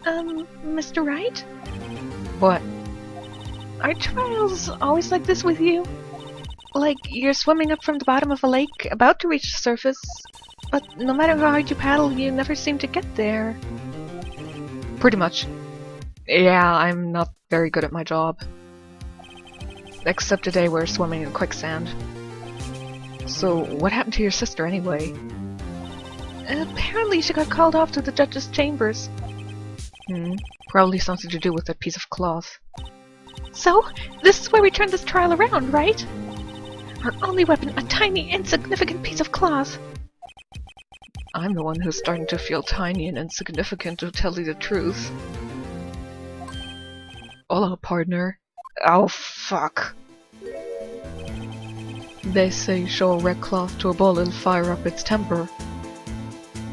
Mr. Wright? What? Are trials always like this with you? Like you're swimming up from the bottom of a lake, about to reach the surface, but no matter how hard you paddle, you never seem to get there. Pretty much. Yeah, I'm not very good at my job. Except today we're swimming in quicksand. So, what happened to your sister anyway? Apparently she got called off to the judge's chambers. Probably something to do with that piece of cloth. So, this is where we turn this trial around, right? Our only weapon, a tiny, insignificant piece of cloth. I'm the one who's starting to feel tiny and insignificant, to tell you the truth. Hola, partner. Oh, fuck. They say show a red cloth to a bull, it'll fire up its temper.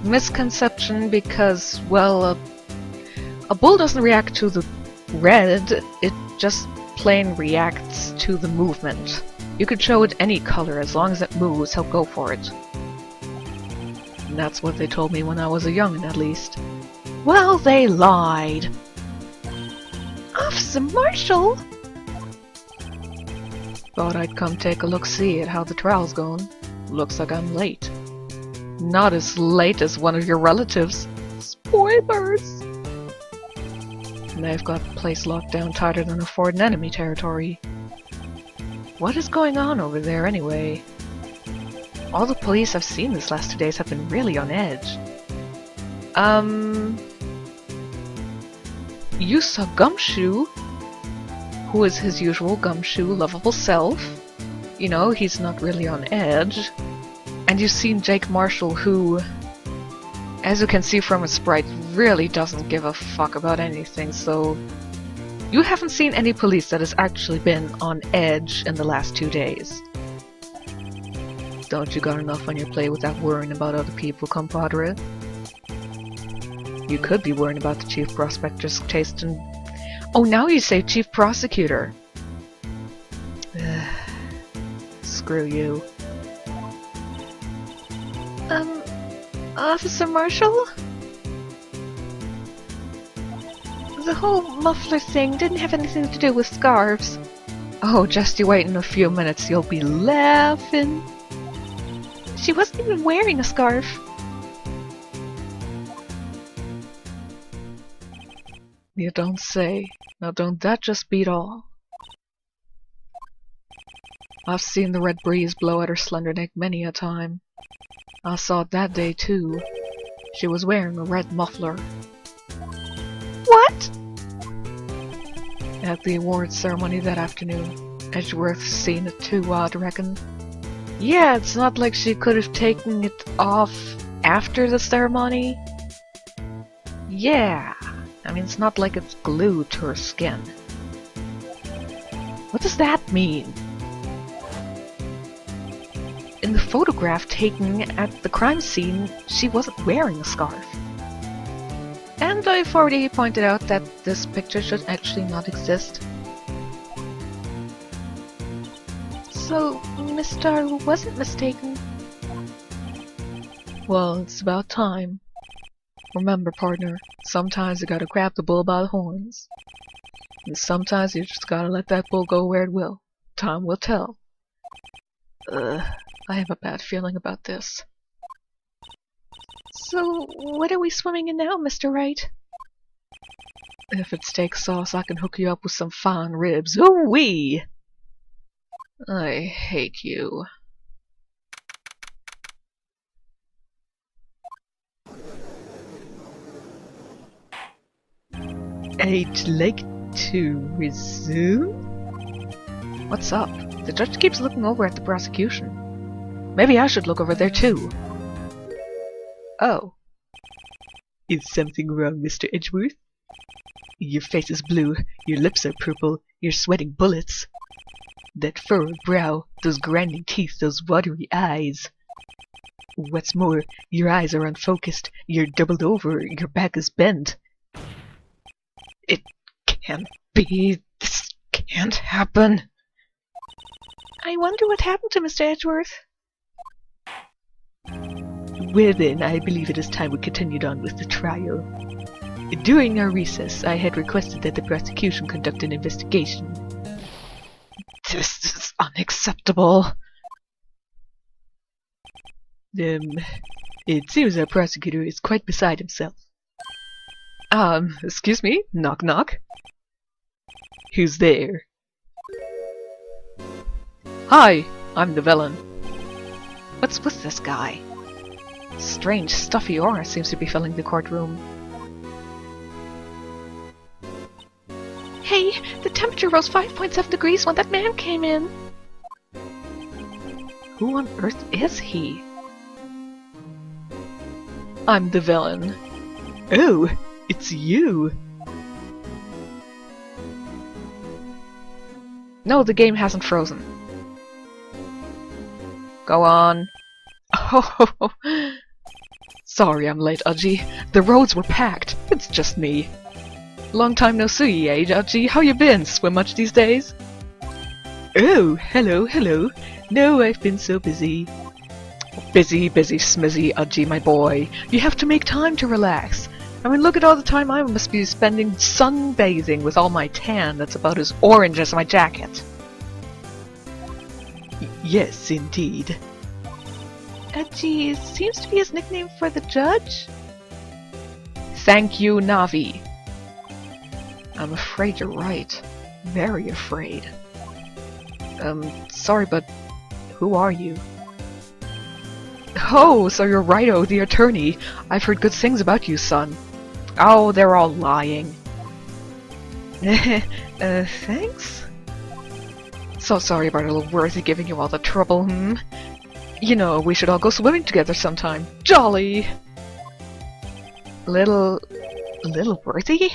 Misconception because, well, a bull doesn't react to the red, it just plain reacts to the movement. You could show it any color, as long as it moves, he'll go for it. And that's what they told me when I was a youngin', at least. Well, they lied. Officer Marshall! Thought I'd come take a look-see at how the trial's going. Looks like I'm late. Not as late as one of your relatives. Spoilers! And they've got the place locked down tighter than a fort in enemy territory. What is going on over there anyway? All the police I've seen these last 2 days have been really on edge. You saw Gumshoe, who is his usual Gumshoe lovable self. You know, he's not really on edge. And you've seen Jake Marshall, who, as you can see from his sprite, really doesn't give a fuck about anything, so you haven't seen any police that has actually been on edge in the last 2 days. Don't you got enough on your plate without worrying about other people, compadre? You could be worrying about the chief prospector's taste in... Oh, now you say chief prosecutor! Screw you. Officer Marshall? The whole muffler thing didn't have anything to do with scarves. Oh, just you wait in a few minutes, you'll be laughing. She wasn't even wearing a scarf. You don't say. Now don't that just beat all? I've seen the red breeze blow at her slender neck many a time. I saw it that day too. She was wearing a red muffler. What? At the awards ceremony that afternoon. Edgeworth's seen it too, I'd reckon. Yeah, it's not like she could have taken it off after the ceremony. Yeah, I mean, it's not like it's glued to her skin. What does that mean? In the photograph taken at the crime scene, she wasn't wearing a scarf. And I've already pointed out that this picture should actually not exist. So, Miss Starr wasn't mistaken. Well, it's about time. Remember, partner, sometimes you gotta grab the bull by the horns. And sometimes you just gotta let that bull go where it will. Time will tell. I have a bad feeling about this. So, what are we swimming in now, Mr. Wright? If it's steak sauce, I can hook you up with some fine ribs. Ooh-wee! I hate you. I'd like to resume? What's up? The judge keeps looking over at the prosecution. Maybe I should look over there too. Oh. Is something wrong, Mr. Edgeworth? Your face is blue, your lips are purple, you're sweating bullets. That furrowed brow, those grinding teeth, those watery eyes. What's more, your eyes are unfocused, you're doubled over, your back is bent. It can't be. This can't happen. I wonder what happened to Mr. Edgeworth. Well then, I believe it is time we continued on with the trial. During our recess, I had requested that the prosecution conduct an investigation. This is unacceptable. It seems our prosecutor is quite beside himself. Excuse me? Knock knock? Who's there? Hi, I'm the villain. What's with this guy? Strange, stuffy aura seems to be filling the courtroom. Hey, the temperature rose 5.7 degrees when that man came in. Who on earth is he? I'm the villain. Oh, it's you! No, the game hasn't frozen. Go on. Oh, sorry I'm late, Udgy. The roads were packed. It's just me. Long time no see, eh, Udgy? How you been? Swim much these days? Oh, hello, hello. No, I've been so busy. Busy, smizzy, Udgy, my boy. You have to make time to relax. I mean, look at all the time I must be spending sunbathing with all my tan that's about as orange as my jacket. Yes, indeed. Edgy seems to be his nickname for the judge? Thank you, Navi. I'm afraid you're right. Very afraid. Sorry, but who are you? Oh, so you're Rido, the attorney. I've heard good things about you, son. Oh, they're all lying. Thanks? So sorry about a little Worthy giving you all the trouble, You know, we should all go swimming together sometime. Jolly! Little Worthy?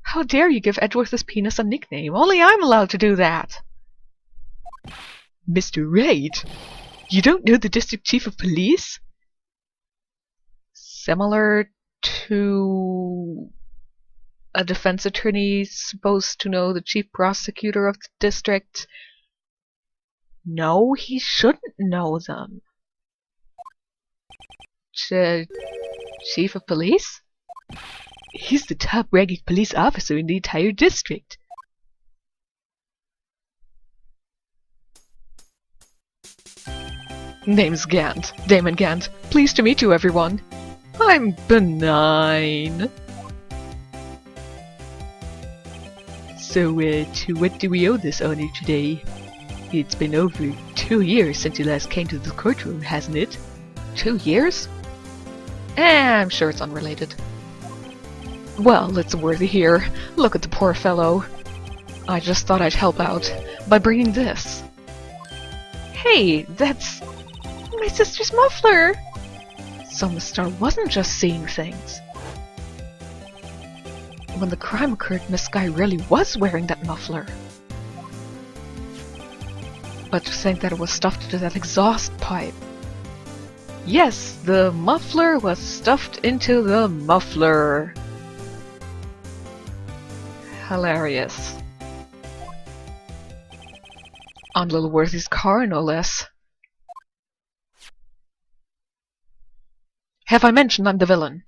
How dare you give Edgeworth's penis a nickname? Only I'm allowed to do that! Mr. Raid? You don't know the District Chief of Police? Similar to a defense attorney supposed to know the chief prosecutor of the district. No, he shouldn't know them. Chief of police? He's the top-ranking police officer in the entire district. Name's Gant. Damon Gant. Pleased to meet you, everyone. I'm benign. So, to what do we owe this honor today? It's been over 2 years since you last came to the courtroom, hasn't it? 2 years? I'm sure it's unrelated. Well, it's Worthy here. Look at the poor fellow. I just thought I'd help out by bringing this. Hey, that's my sister's muffler! So Miss Star wasn't just seeing things. When the crime occurred, Miss Sky really was wearing that muffler. But to think that it was stuffed into that exhaust pipe. Yes, the muffler was stuffed into the muffler. Hilarious. On Little Worthy's car, no less. Have I mentioned I'm the villain?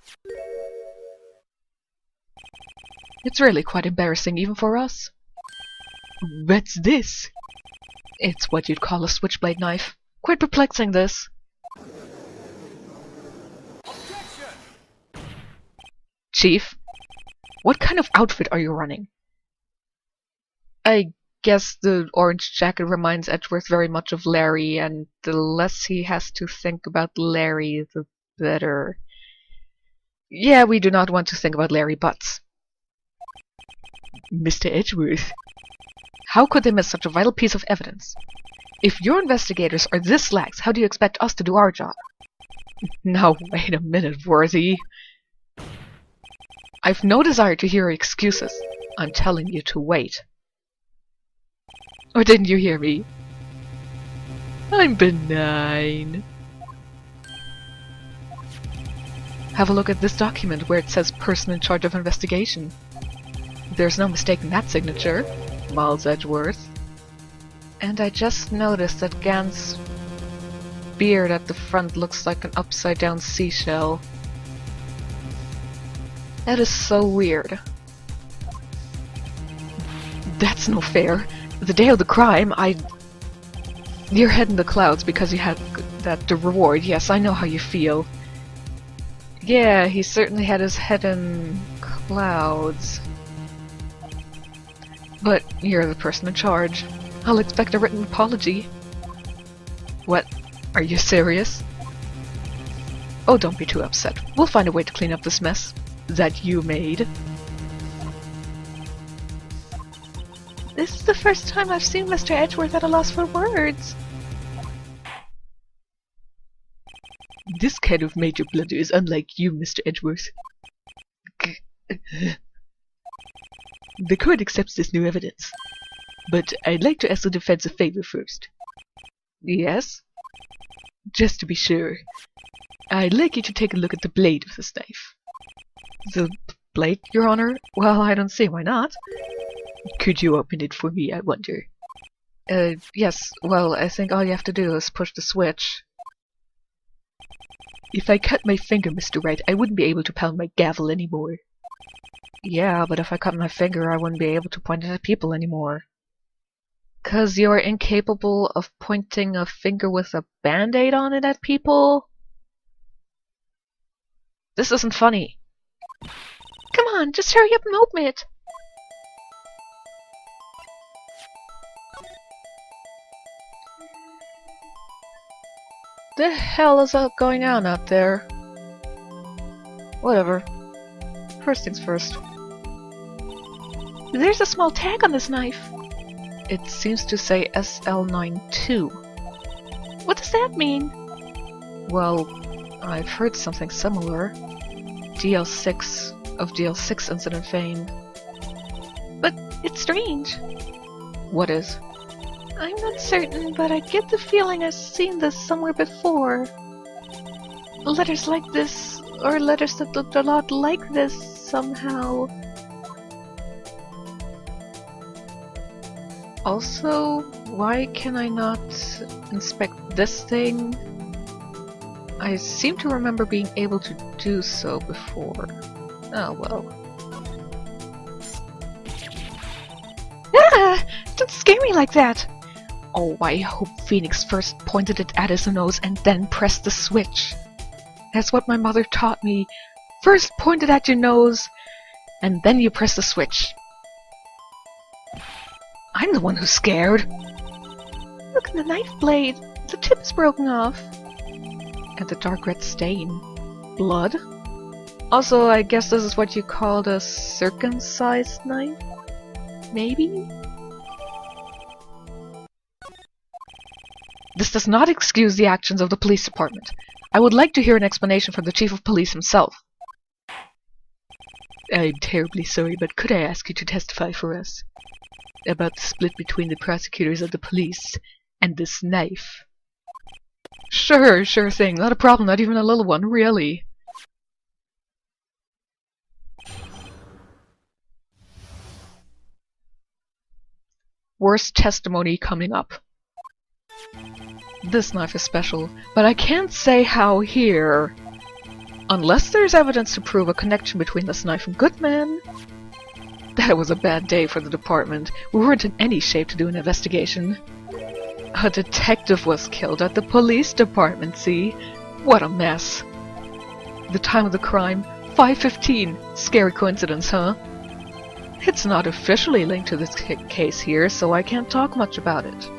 It's really quite embarrassing even for us. What's this? It's what you'd call a switchblade knife. Quite perplexing, this. Objection! Chief, what kind of outfit are you running? I guess the orange jacket reminds Edgeworth very much of Larry, and the less he has to think about Larry, the better. Yeah, we do not want to think about Larry Butts. Mr. Edgeworth, how could they miss such a vital piece of evidence? If your investigators are this lax, how do you expect us to do our job? Now, wait a minute, Worthy. I've no desire to hear excuses. I'm telling you to wait. Or didn't you hear me? I'm benign. Have a look at this document where it says person in charge of investigation. There's no mistaking that signature. Miles Edgeworth. And I just noticed that Gant's beard at the front looks like an upside down seashell. That is so weird. That's no fair. The day of the crime, Your head in the clouds because you had the reward. Yes, I know how you feel. Yeah, he certainly had his head in clouds. But you're the person in charge. I'll expect a written apology. What? Are you serious? Oh, don't be too upset. We'll find a way to clean up this mess that you made. This is the first time I've seen Mr. Edgeworth at a loss for words. This kind of major blunder is unlike you, Mr. Edgeworth. The court accepts this new evidence. But I'd like to ask the defense a favor first. Yes? Just to be sure. I'd like you to take a look at the blade of this knife. The blade, Your Honor? Well, I don't see why not. Could you open it for me, I wonder? Yes. Well, I think all you have to do is push the switch. If I cut my finger, Mr. Wright, I wouldn't be able to pound my gavel anymore. Yeah, but if I cut my finger, I wouldn't be able to point it at people anymore. 'Cause you're incapable of pointing a finger with a band-aid on it at people? This isn't funny. Come on, just hurry up and open it. The hell is going on out there? Whatever. First things first. There's a small tag on this knife. It seems to say SL92. What does that mean? Well, I've heard something similar. DL6 of DL6 incident fame. But it's strange. What is? I'm not certain, but I get the feeling I've seen this somewhere before. Letters like this, or letters that looked a lot like this somehow. Also, why can I not inspect this thing? I seem to remember being able to do so before. Oh well. Ah! Don't scare me like that! Oh, I hope Phoenix first pointed it at his nose and then pressed the switch. That's what my mother taught me. First point it at your nose, and then you press the switch. I'm the one who's scared. Look at the knife blade. The tip is broken off. And the dark red stain. Blood? Also, I guess this is what you called a circumcised knife? Maybe? This does not excuse the actions of the police department. I would like to hear an explanation from the chief of police himself. I'm terribly sorry, but could I ask you to testify for us? About the split between the prosecutors and the police, and this knife. Sure thing, not a problem, not even a little one, really. Worst testimony coming up. This knife is special, but I can't say how here. Unless there's evidence to prove a connection between this knife and Goodman. That was a bad day for the department. We weren't in any shape to do an investigation. A detective was killed at the police department, see? What a mess. The time of the crime, 5:15. Scary coincidence, huh? It's not officially linked to this case here, so I can't talk much about it.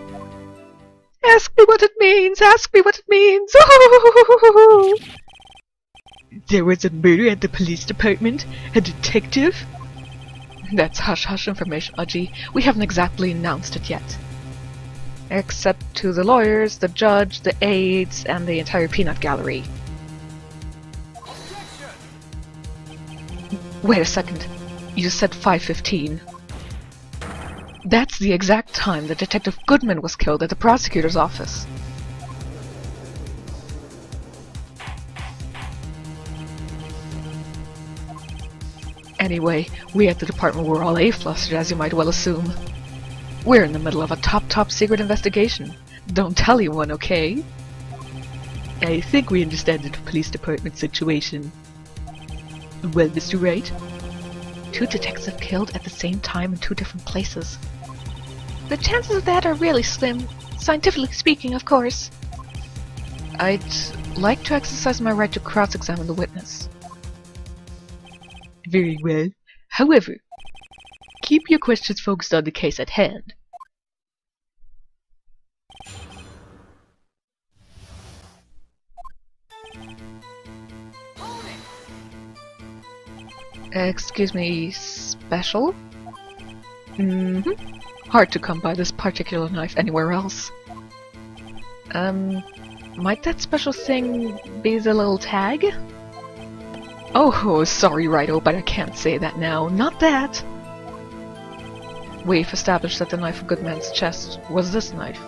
Ask me what it means! Ask me what it means! Oh! There was a murder at the police department? A detective? That's hush-hush information, Udgy. We haven't exactly announced it yet. Except to the lawyers, the judge, the aides, and the entire peanut gallery. Wait a second. You said 5:15. That's the exact time that Detective Goodman was killed at the prosecutor's office. Anyway, we at the department were all A-flustered, as you might well assume. We're in the middle of a top secret investigation. Don't tell anyone, okay? I think we understand the police department situation. Well, Mr. Wright? 2 detectives have killed at the same time in 2 different places. The chances of that are really slim, scientifically speaking, of course. I'd like to exercise my right to cross-examine the witness. Very well. However, keep your questions focused on the case at hand. Excuse me, special? Hard to come by this particular knife anywhere else. Might that special thing be the little tag? Oh, sorry, Righto, but I can't say that now. Not that! We've established that the knife of Goodman's chest was this knife.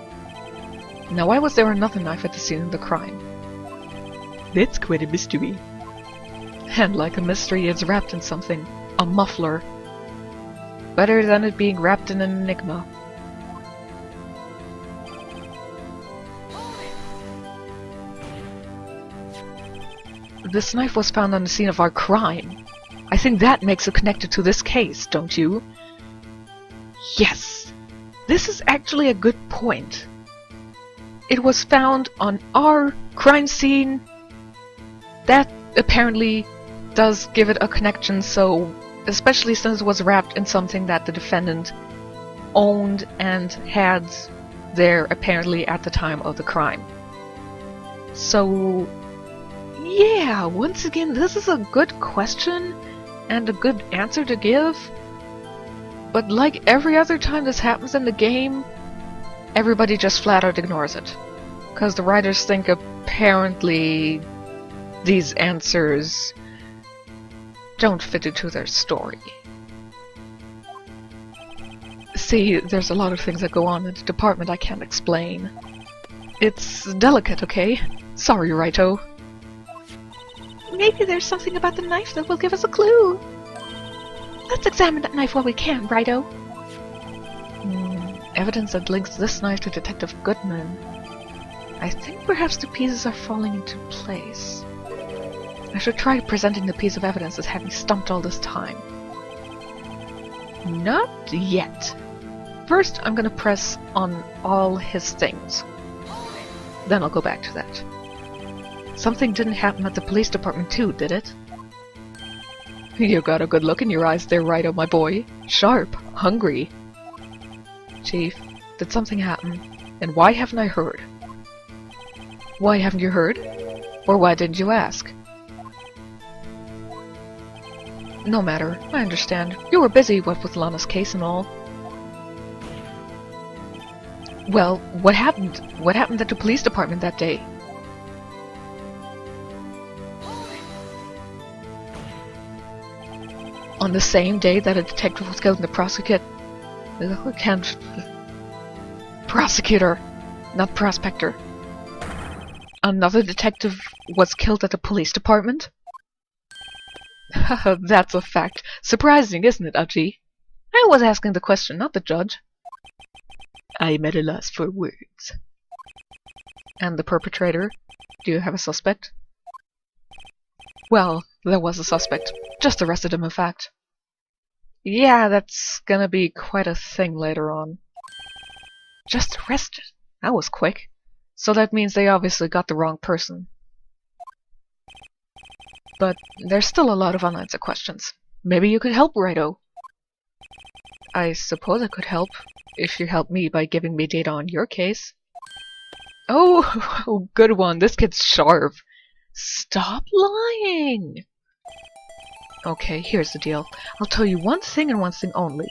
Now why was there another knife at the scene of the crime? That's quite a mystery. And like a mystery, it's wrapped in something. A muffler. Better than it being wrapped in an enigma. This knife was found on the scene of our crime. I think that makes it connected to this case, don't you? Yes! This is actually a good point. It was found on our crime scene. That apparently does give it a connection, so especially since it was wrapped in something that the defendant owned and had there apparently at the time of the crime. So yeah, once again, this is a good question and a good answer to give. But like every other time this happens in the game, everybody just flat out ignores it. Because the writers think apparently these answers don't fit into their story. See, there's a lot of things that go on in the department I can't explain. It's delicate, okay? Sorry, Righto. Maybe there's something about the knife that will give us a clue. Let's examine that knife while we can, Righto. Evidence that links this knife to Detective Goodman. I think perhaps the pieces are falling into place. I should try presenting the piece of evidence as having stumped all this time. Not yet. First, I'm gonna press on all his things. Then I'll go back to that. Something didn't happen at the police department too, did it? You got a good look in your eyes there, Righto, my boy. Sharp, hungry. Chief, did something happen? And why haven't I heard? Why haven't you heard? Or why didn't you ask? No matter, I understand. You were busy, what with Lana's case and all. Well, what happened? What happened at the police department that day? On the same day that a detective was killed in the prosecutor, not prospector. Another detective was killed at the police department? That's a fact. Surprising, isn't it, Uji? I was asking the question, not the judge. I'm at a loss for words. And the perpetrator? Do you have a suspect? Well, there was a suspect. Just arrested him, in fact. Yeah, that's gonna be quite a thing later on. Just arrested? That was quick. So that means they obviously got the wrong person. But there's still a lot of unanswered questions. Maybe you could help, Righto. I suppose I could help, if you help me by giving me data on your case. Oh, good one. This kid's sharp. Stop lying! Okay, here's the deal. I'll tell you one thing and one thing only.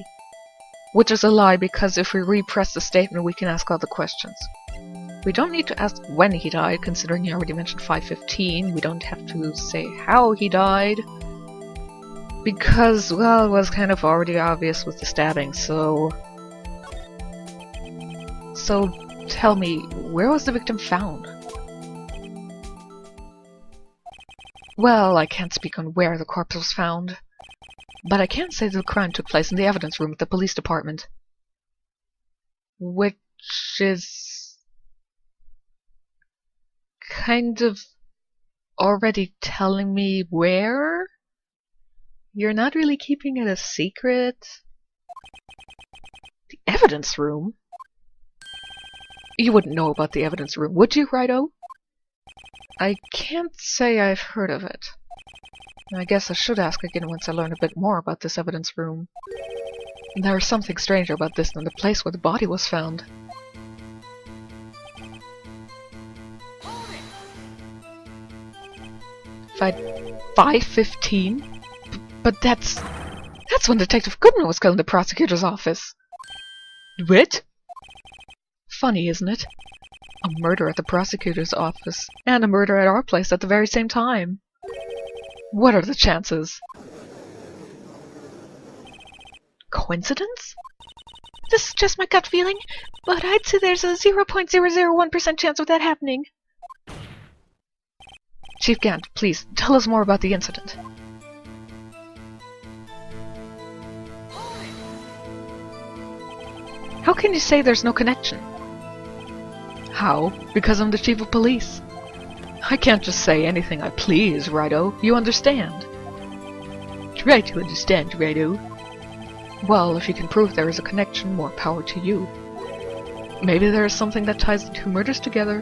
Which is a lie, because if we repress the statement, we can ask other questions. We don't need to ask when he died, considering he already mentioned 5:15. We don't have to say how he died. Because, well, it was kind of already obvious with the stabbing, so... So, tell me, where was the victim found? Well, I can't speak on where the corpse was found. But I can say that the crime took place in the evidence room at the police department. Which is... kind of already telling me where? You're not really keeping it a secret? The evidence room? You wouldn't know about the evidence room, would you, Rido? I can't say I've heard of it. I guess I should ask again once I learn a bit more about this evidence room. There's something stranger about this than the place where the body was found. Fight 5:15? But that's when Detective Goodman was killed in the prosecutor's office. What? Funny, isn't it? A murder at the prosecutor's office, and a murder at our place at the very same time. What are the chances? Coincidence? This is just my gut feeling, but I'd say there's a 0.001% chance of that happening. Chief Gant, please, tell us more about the incident. How can you say there's no connection? How? Because I'm the chief of police. I can't just say anything I please, Rido. You understand? Try to understand, Rido. Well, if you can prove there is a connection, more power to you. Maybe there is something that ties the two murders together.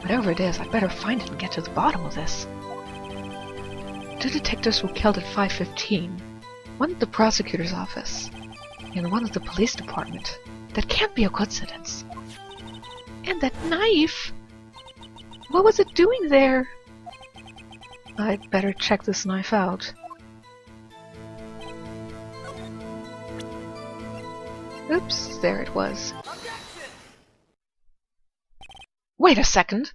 Whatever it is, I'd better find it and get to the bottom of this. Two detectives were killed at 5:15. One at the prosecutor's office, and one at the police department. That can't be a coincidence. And that knife! What was it doing there? I'd better check this knife out. Oops, there it was. Wait a second!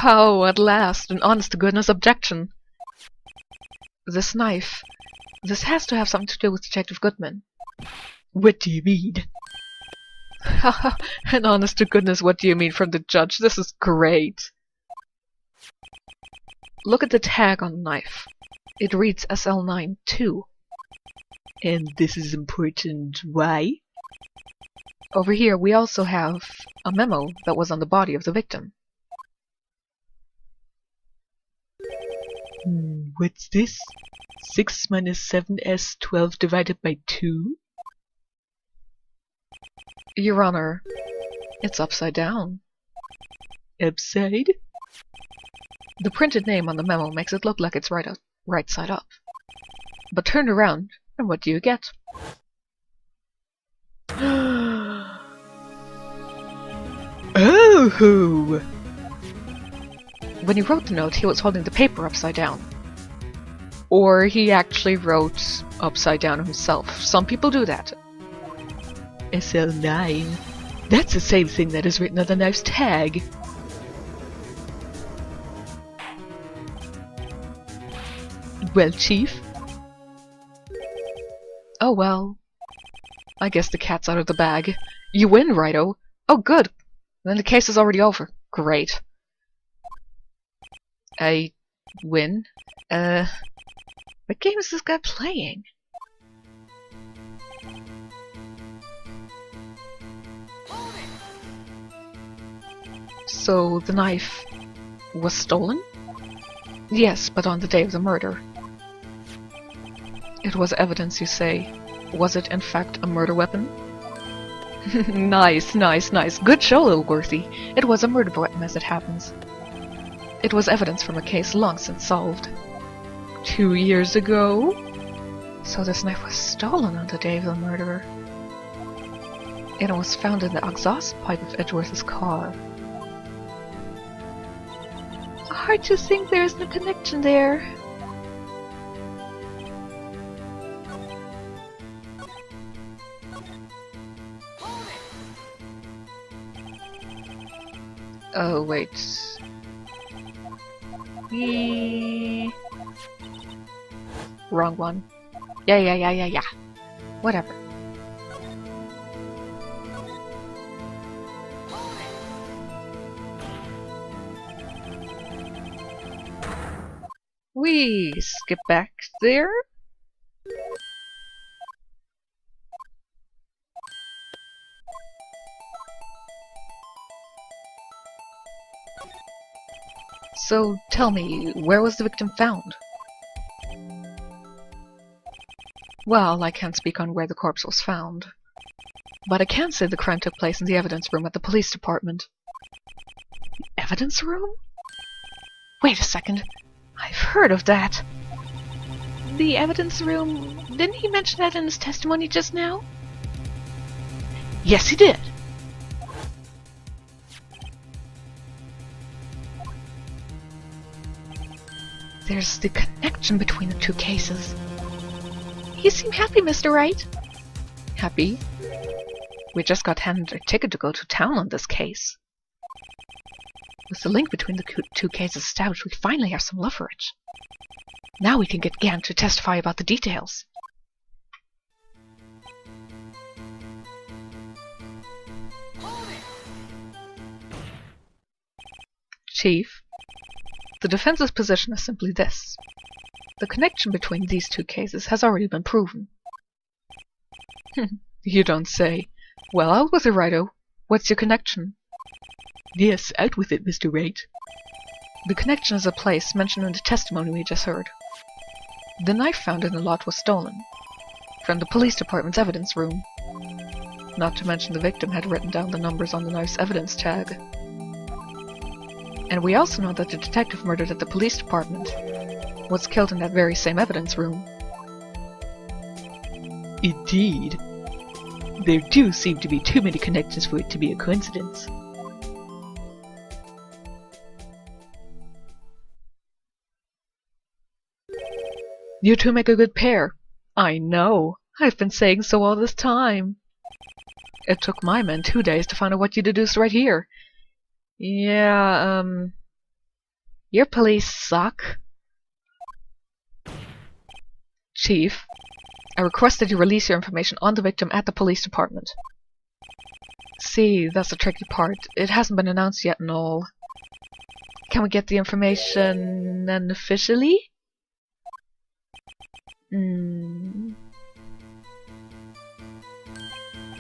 Oh, at last, an honest-to-goodness objection. This knife. This has to have something to do with Detective Goodman. What do you mean? Haha, an honest-to-goodness what do you mean from the judge? This is great. Look at the tag on the knife. It reads SL92. And this is important. Why? Over here we also have a memo that was on the body of the victim. What's this? 6 minus 7s 12 divided by 2? Your Honor, it's upside down. Upside? The printed name on the memo makes it look like it's right side up. But turn around, and what do you get? Oh! When he wrote the note, he was holding the paper upside down. Or he actually wrote upside down himself. Some people do that. SL9. That's the same thing that is written on the knife's tag. Well, Chief? Oh well. I guess the cat's out of the bag. You win, Rido. Oh good. Then the case is already over. Great. I win? What game is this guy playing? So the knife was stolen? Yes, but on the day of the murder. It was evidence, you say. Was it in fact a murder weapon? Nice, nice, nice. Good show, Lilworthy. It was a murder weapon as it happens. It was evidence from a case long since solved. 2 years ago? So this knife was stolen on the day of the murder. And it was found in the exhaust pipe of Edgeworth's car. Hard to think there's no connection there. Oh, wait. Wrong one. Yeah. Whatever. We skip back there. So tell me, where was the victim found? Well, I can't speak on where the corpse was found. But I can say the crime took place in the evidence room at the police department. The evidence room? Wait a second. I've heard of that. The evidence room... Didn't he mention that in his testimony just now? Yes, he did. There's the connection between the two cases. You seem happy, Mr. Wright. Happy? We just got handed a ticket to go to town on this case. With the link between the two cases established, we finally have some leverage. Now we can get Gann to testify about the details. Chief, the defense's position is simply this. The connection between these two cases has already been proven. You don't say. Well, out with it, Righto. What's your connection? Yes, out with it, Mr. Wright. The connection is a place mentioned in the testimony we just heard. The knife found in the lot was stolen. From the police department's evidence room. Not to mention the victim had written down the numbers on the knife's evidence tag. And we also know that the detective murdered at the police department was killed in that very same evidence room. Indeed. There do seem to be too many connections for it to be a coincidence. You two make a good pair. I know. I've been saying so all this time. It took my men 2 days to find out what you deduced right here. Yeah, your police suck. Chief, I request that you release your information on the victim at the police department. See, that's the tricky part. It hasn't been announced yet and all. Can we get the information unofficially?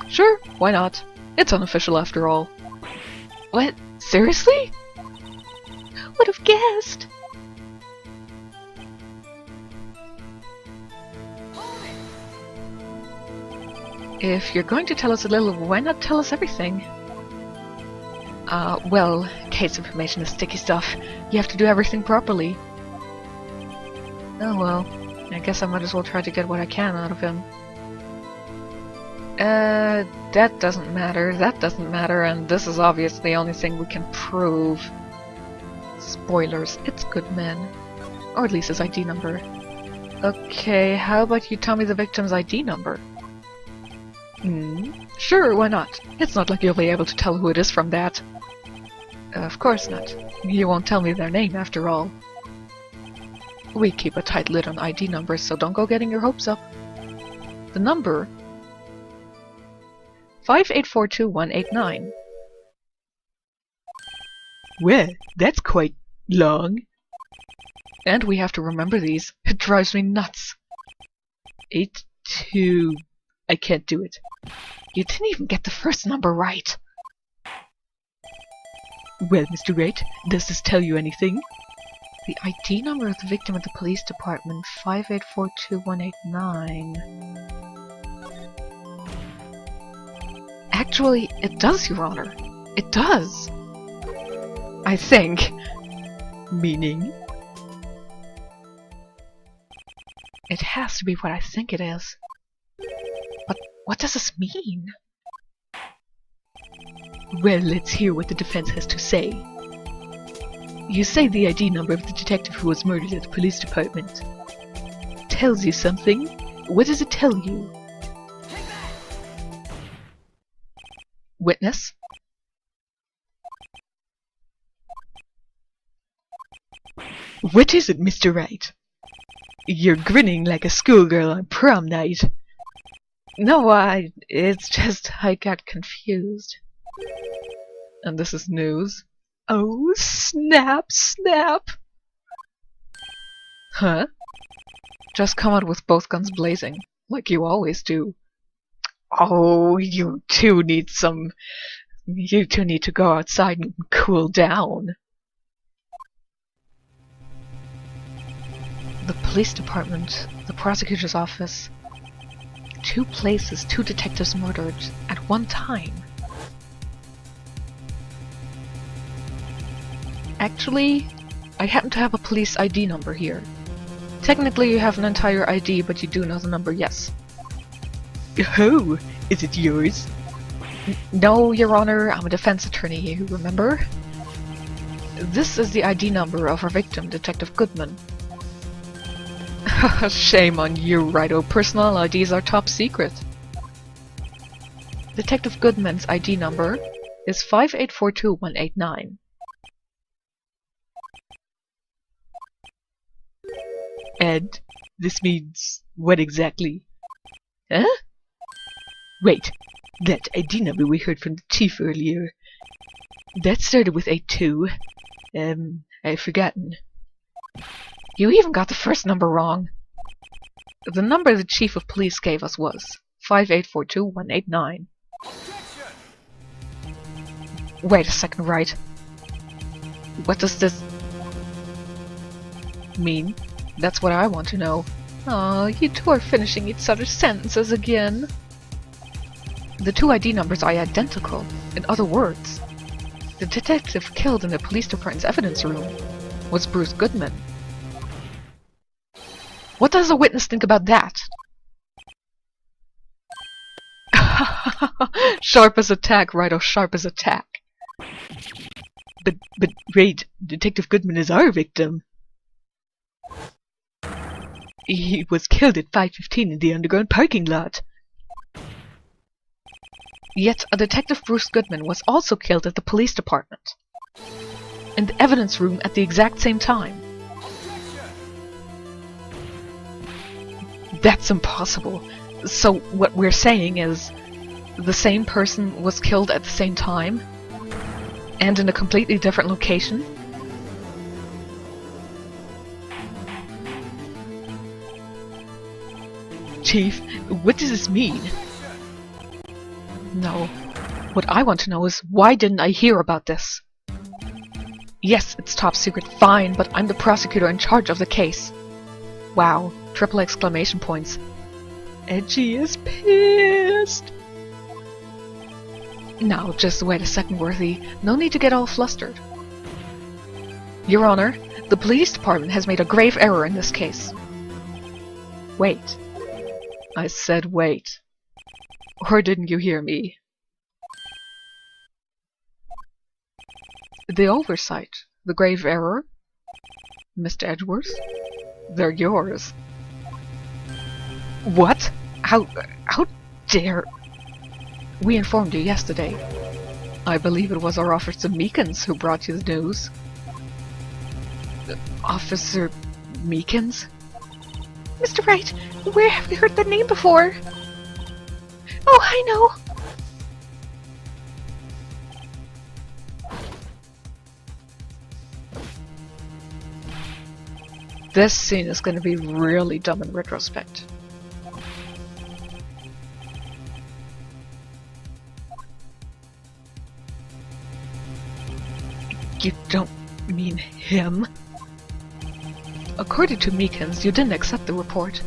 Sure, why not? It's unofficial after all. What? Seriously? Would have guessed. If you're going to tell us a little, why not tell us everything? Well, case information is sticky stuff. You have to do everything properly. Oh well, I guess I might as well try to get what I can out of him. That doesn't matter, and this is obviously the only thing we can prove. Spoilers, it's Goodman. Or at least his ID number. Okay, how about you tell me the victim's ID number? Sure, why not? It's not like you'll be able to tell who it is from that. Of course not. You won't tell me their name after all. We keep a tight lid on ID numbers, so don't go getting your hopes up. The number 5842189. Well, that's quite long. And we have to remember these. It drives me nuts. 82... I can't do it. You didn't even get the first number right. Well, Mr. Wright, does this tell you anything? The ID number of the victim at the police department, 5842189. Actually, it does, Your Honor. It does. I think. Meaning? It has to be what I think it is. But what does this mean? Well, let's hear what the defense has to say. You say the ID number of the detective who was murdered at the police department. Tells you something? What does it tell you? Witness? What is it, Mr. Wright? You're grinning like a schoolgirl on prom night. No, it's just I got confused. And this is news. Oh, snap, snap! Huh? Just come out with both guns blazing, like you always do. Oh, you two need to go outside and cool down. The police department, the prosecutor's office, two places two detectives murdered at one time. Actually, I happen to have a police ID number here. Technically you have an entire ID, but you do know the number, yes. Oh, is it yours? No, Your Honor, I'm a defense attorney, you remember? This is the ID number of our victim, Detective Goodman. Shame on you, Rido. Personal IDs are top secret. Detective Goodman's ID number is 5842189. And this means what exactly? Huh? Wait, that ID number we heard from the chief earlier, that started with 82. I've forgotten. You even got the first number wrong. The number the chief of police gave us was 5842189. Wait a second, right? What does this mean? That's what I want to know. Aw, you two are finishing each other's sentences again. The two ID numbers are identical. In other words, the detective killed in the police department's evidence room was Bruce Goodman. What does a witness think about that? Sharp as a tack, Rido, sharp as a tack. But wait, Detective Goodman is our victim. He was killed at 5:15 in the underground parking lot. Yet a Detective Bruce Goodman was also killed at the police department. In the evidence room at the exact same time. That's impossible. So what we're saying is the same person was killed at the same time? And in a completely different location? Chief, what does this mean? No. What I want to know is, why didn't I hear about this? Yes, it's top secret, fine, but I'm the prosecutor in charge of the case. Wow, triple exclamation points. Edgy is pissed. Now, just wait a second, Worthy. No need to get all flustered. Your Honor, the police department has made a grave error in this case. Wait. I said wait. Or didn't you hear me? The oversight, the grave error, Mr. Edgeworth, they're yours. What? How dare... We informed you yesterday. I believe it was our Officer Meekins who brought you the news. Officer Meekins? Mr. Wright, where have we heard that name before? Oh, I know! This scene is going to be really dumb in retrospect. You don't mean him? According to Meekins, you didn't accept the report.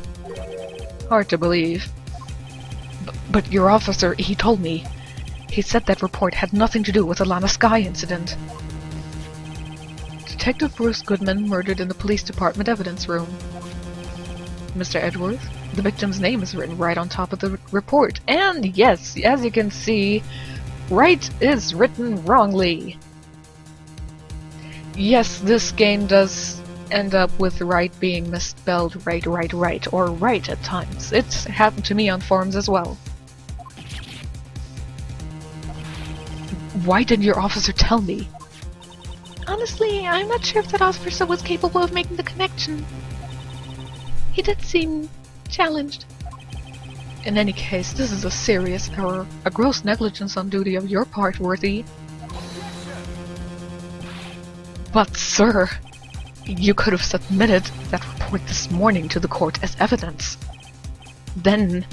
Hard to believe. But your officer, he told me. He said that report had nothing to do with the Lana Sky incident. Detective Bruce Goodman murdered in the police department evidence room. Mr. Edgeworth, the victim's name is written right on top of the report. And yes, as you can see, right is written wrongly. Yes, this game does end up with right being misspelled right, or right at times. It's happened to me on forums as well. Why didn't your officer tell me? Honestly, I'm not sure if that officer was capable of making the connection. He did seem challenged. In any case, this is a serious error, a gross negligence on duty of your part, Worthy. But, sir, you could have submitted that report this morning to the court as evidence. Then...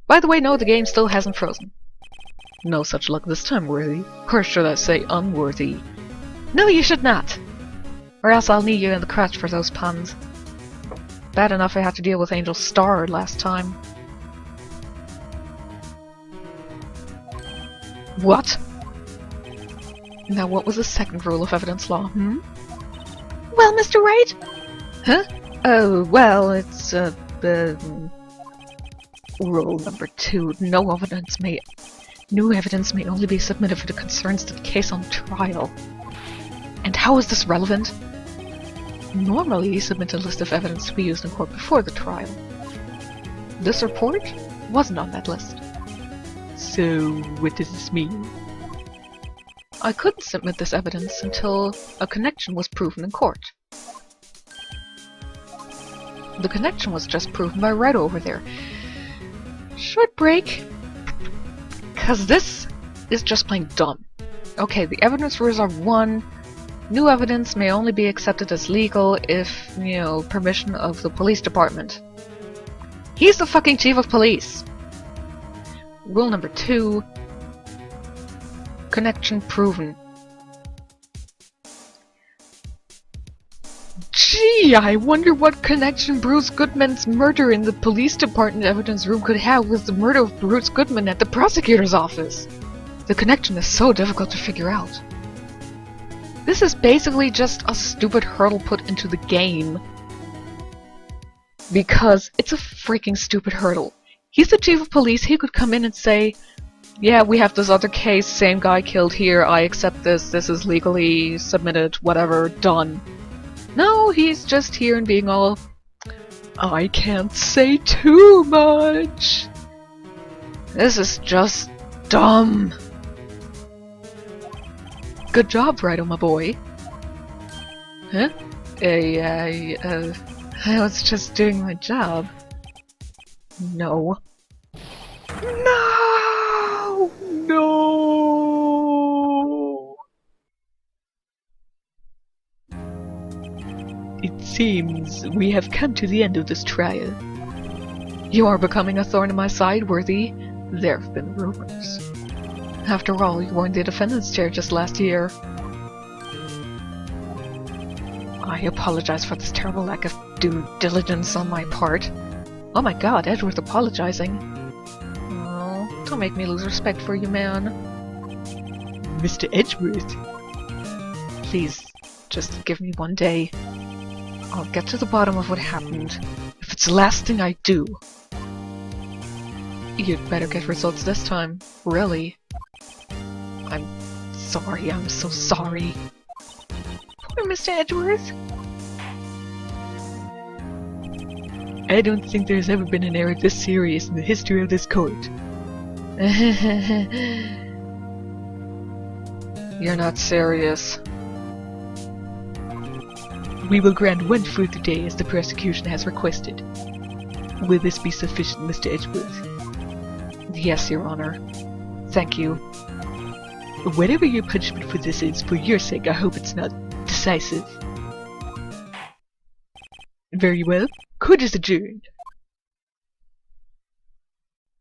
By the way, no, the game still hasn't frozen. No such luck this time, Worthy. Or should I say unworthy? No, you should not. Or else I'll knee you in the crotch for those puns. Bad enough I had to deal with Angel Star last time. What? Now what was the second rule of evidence law, Well, Mr. Wright? Huh? Oh, well, it's, rule number 2. New evidence may only be submitted for the concerns to the case on trial. And how is this relevant? Normally, you submit a list of evidence to be used in court before the trial. This report wasn't on that list. So, what does this mean? I couldn't submit this evidence until a connection was proven in court. The connection was just proven by right over there. Short break. Cause this is just plain dumb. Okay, the evidence rules are 1. New evidence may only be accepted as legal if, permission of the police department. He's the fucking chief of police! Rule number 2. Connection proven. Gee, I wonder what connection Bruce Goodman's murder in the police department evidence room could have with the murder of Bruce Goodman at the prosecutor's office. The connection is so difficult to figure out. This is basically just a stupid hurdle put into the game. Because it's a freaking stupid hurdle. He's the chief of police, he could come in and say, yeah, we have this other case, same guy killed here, I accept this is legally submitted, whatever, done. No, he's just here and being all, I can't say too much. This is just dumb. Good job, Rido, my boy. Huh? I was just doing my job. No. No! No! It seems we have come to the end of this trial. You are becoming a thorn in my side, Worthy. There have been rumors. After all, you were in the defendant's chair just last year. I apologize for this terrible lack of due diligence on my part. Oh my god, Edward's apologizing. Oh, don't make me lose respect for you, man. Mr. Edgeworth? Please, just give me one day. I'll get to the bottom of what happened. If it's the last thing I do. You'd better get results this time. Really. I'm sorry, I'm so sorry. Poor Mr. Edgeworth. I don't think there's ever been an error this serious in the history of this court. You're not serious. We will grant 1 further day as the prosecution has requested. Will this be sufficient, Mr. Edgeworth? Yes, Your Honor. Thank you. Whatever your punishment for this is, for your sake, I hope it's not decisive. Very well. Court is adjourned.